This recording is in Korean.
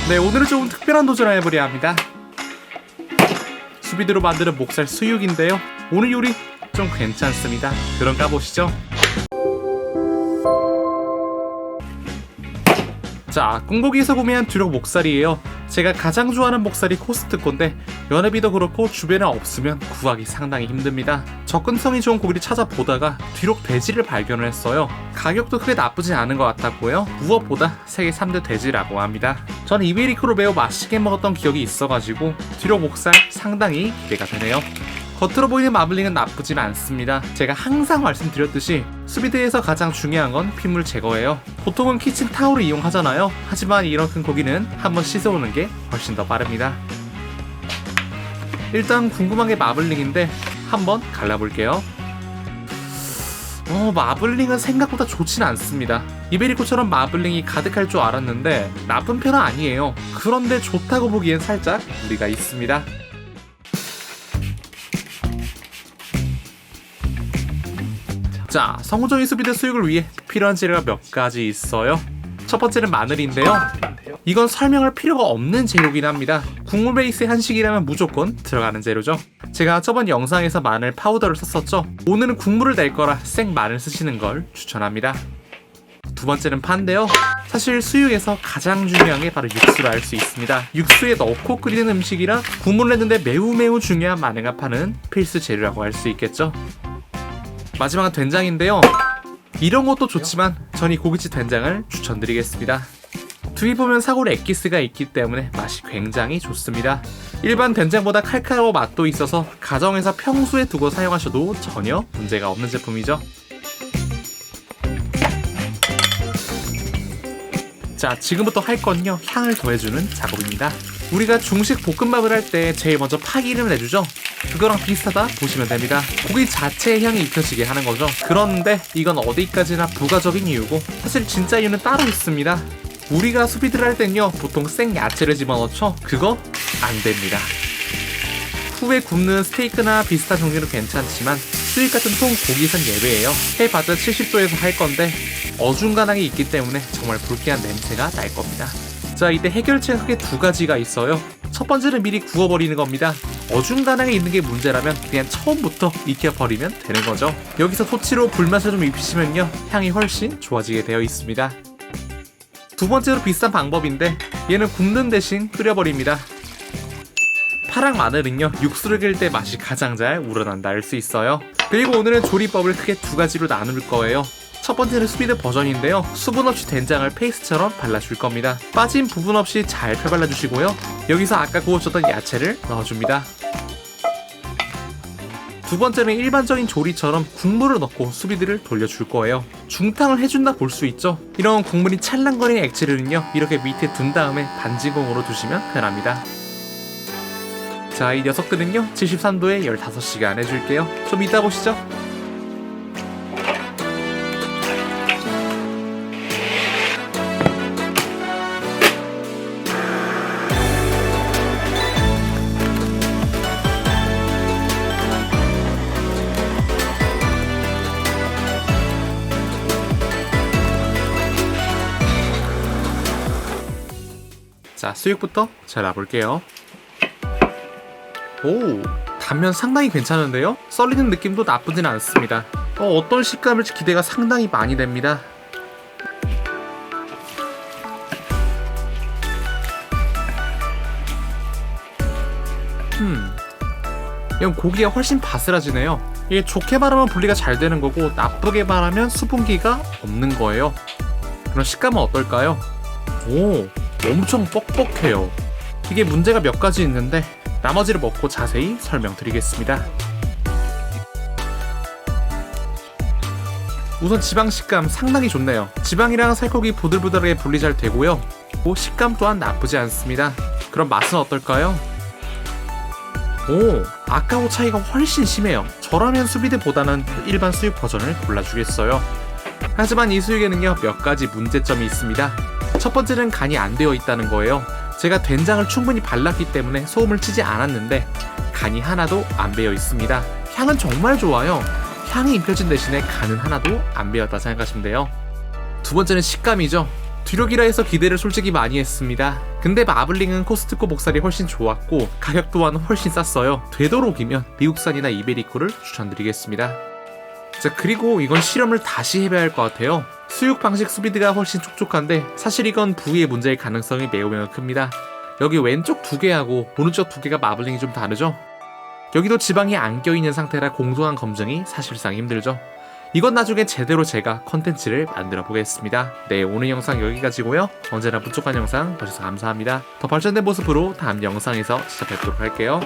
네, 오늘은 좀 특별한 도전을 해보려 합니다. 수비드로 만드는 목살 수육인데요. 오늘 요리 좀 괜찮습니다. 그럼 가보시죠. 자, 꿍고기에서 구매한 두력 목살이에요. 제가 가장 좋아하는 목살이 코스트코인데 연회비도 그렇고 주변에 없으면 구하기 상당히 힘듭니다. 접근성이 좋은 고기를 찾아보다가 뒤록 돼지를 발견을 했어요. 가격도 크게 나쁘지 않은 것 같았고요. 무엇보다 세계 3대 돼지라고 합니다. 저는 이베리코를 매우 맛있게 먹었던 기억이 있어가지고 뒤록 목살 상당히 기대가 되네요. 겉으로 보이는 마블링은 나쁘진 않습니다. 제가 항상 말씀드렸듯이 수비드에서 가장 중요한 건 핏물 제거예요. 보통은 키친 타올을 이용하잖아요. 하지만 이런 큰 고기는 한번 씻어오는 게 훨씬 더 빠릅니다. 일단 궁금한 게 마블링인데 한번 갈라볼게요. 마블링은 생각보다 좋진 않습니다. 이베리코처럼 마블링이 가득할 줄 알았는데 나쁜 편은 아니에요. 그런데 좋다고 보기엔 살짝 무리가 있습니다. 자, 성우적인 수비드 수육을 위해 필요한 재료가 몇 가지 있어요. 첫 번째는 마늘인데요. 이건 설명할 필요가 없는 재료긴 합니다. 국물 베이스의 한식이라면 무조건 들어가는 재료죠. 제가 저번 영상에서 마늘 파우더를 썼었죠. 오늘은 국물을 낼 거라 생 마늘 쓰시는 걸 추천합니다. 두 번째는 파인데요. 사실 수육에서 가장 중요한 게 바로 육수라 할 수 있습니다. 육수에 넣고 끓이는 음식이라 국물을 내는데 매우 중요한 마늘과 파는 필수 재료라고 할 수 있겠죠. 마지막은 된장인데요. 이런 것도 좋지만 전 이 고깃집 된장을 추천드리겠습니다. 뒤에 보면 사골 엑기스가 있기 때문에 맛이 굉장히 좋습니다. 일반 된장보다 칼칼하고 맛도 있어서 가정에서 평소에 두고 사용하셔도 전혀 문제가 없는 제품이죠. 자, 지금부터 할 건요, 향을 더해주는 작업입니다. 우리가 중식 볶음밥을 할 때 제일 먼저 파기름을 내주죠. 그거랑 비슷하다 보시면 됩니다. 고기 자체의 향이 입혀지게 하는 거죠. 그런데 이건 어디까지나 부가적인 이유고 사실 진짜 이유는 따로 있습니다. 우리가 수비드를 할 땐요, 보통 생 야채를 집어넣죠. 그거 안 됩니다. 후에 굽는 스테이크나 비슷한 종류는 괜찮지만 수육 같은 통고기선 예외예요. 해봤자 70도에서 할 건데 어중간하게 있기 때문에 정말 불쾌한 냄새가 날 겁니다. 자, 이때 해결책은 크게 두 가지가 있어요. 첫 번째는 미리 구워버리는 겁니다. 어중간하게 있는 게 문제라면 그냥 처음부터 익혀버리면 되는 거죠. 여기서 토치로 불맛을 좀 입히시면요, 향이 훨씬 좋아지게 되어 있습니다. 두 번째로 비슷한 방법인데 얘는 굽는 대신 끓여버립니다. 파랑 마늘은요, 육수를 끓일 때 맛이 가장 잘 우러난다 할 수 있어요. 그리고 오늘은 조리법을 크게 두 가지로 나눌 거예요. 첫 번째는 수비드 버전인데요. 수분 없이 된장을 페이스트처럼 발라줄 겁니다. 빠진 부분 없이 잘 펴발라주시고요. 여기서 아까 구워줬던 야채를 넣어줍니다. 두 번째는 일반적인 조리처럼 국물을 넣고 수비드를 돌려줄 거예요. 중탕을 해준다 볼 수 있죠. 이런 국물이 찰랑거리는 액체를요, 이렇게 밑에 둔 다음에 반지공으로 두시면 편합니다. 자, 이 녀석들은요 73도에 15시간 해줄게요. 좀 이따 보시죠. 자, 수육부터 잘라볼게요. 오, 단면 상당히 괜찮은데요? 썰리는 느낌도 나쁘진 않습니다. 어떤 식감일지 기대가 상당히 많이 됩니다. 이건 고기가 훨씬 바스라지네요. 이게 좋게 바르면 분리가 잘 되는 거고 나쁘게 바르면 수분기가 없는 거예요. 그럼 식감은 어떨까요? 오, 엄청 뻑뻑해요. 이게 문제가 몇 가지 있는데 나머지를 먹고 자세히 설명드리겠습니다. 우선 지방 식감 상당히 좋네요. 지방이랑 살코기 보들보들하게 분리 잘 되고요. 식감 또한 나쁘지 않습니다. 그럼 맛은 어떨까요? 오, 아까하고 차이가 훨씬 심해요. 저라면 수비드보다는 일반 수육 버전을 골라주겠어요. 하지만 이 수육에는요, 몇 가지 문제점이 있습니다. 첫 번째는 간이 안 되어 있다는 거예요. 제가 된장을 충분히 발랐기 때문에 소금을 치지 않았는데 간이 하나도 안 배어 있습니다. 향은 정말 좋아요. 향이 입혀진 대신에 간은 하나도 안 배었다 생각하시면 돼요. 두 번째는 식감이죠. 뒤력이라 해서 기대를 솔직히 많이 했습니다. 근데 마블링은 코스트코 목살이 훨씬 좋았고 가격 또한 훨씬 쌌어요. 되도록이면 미국산이나 이베리코를 추천드리겠습니다. 자, 그리고 이건 실험을 다시 해봐야 할 것 같아요. 수육 방식 수비드가 훨씬 촉촉한데 사실 이건 부위의 문제일 가능성이 매우 큽니다. 여기 왼쪽 2개하고 오른쪽 2개가 마블링이 좀 다르죠? 여기도 지방이 안 껴있는 상태라 공정한 검증이 사실상 힘들죠. 이건 나중에 제대로 제가 컨텐츠를 만들어 보겠습니다. 네, 오늘 영상 여기까지고요. 언제나 부족한 영상 봐주셔서 감사합니다. 더 발전된 모습으로 다음 영상에서 찾아뵙도록 할게요.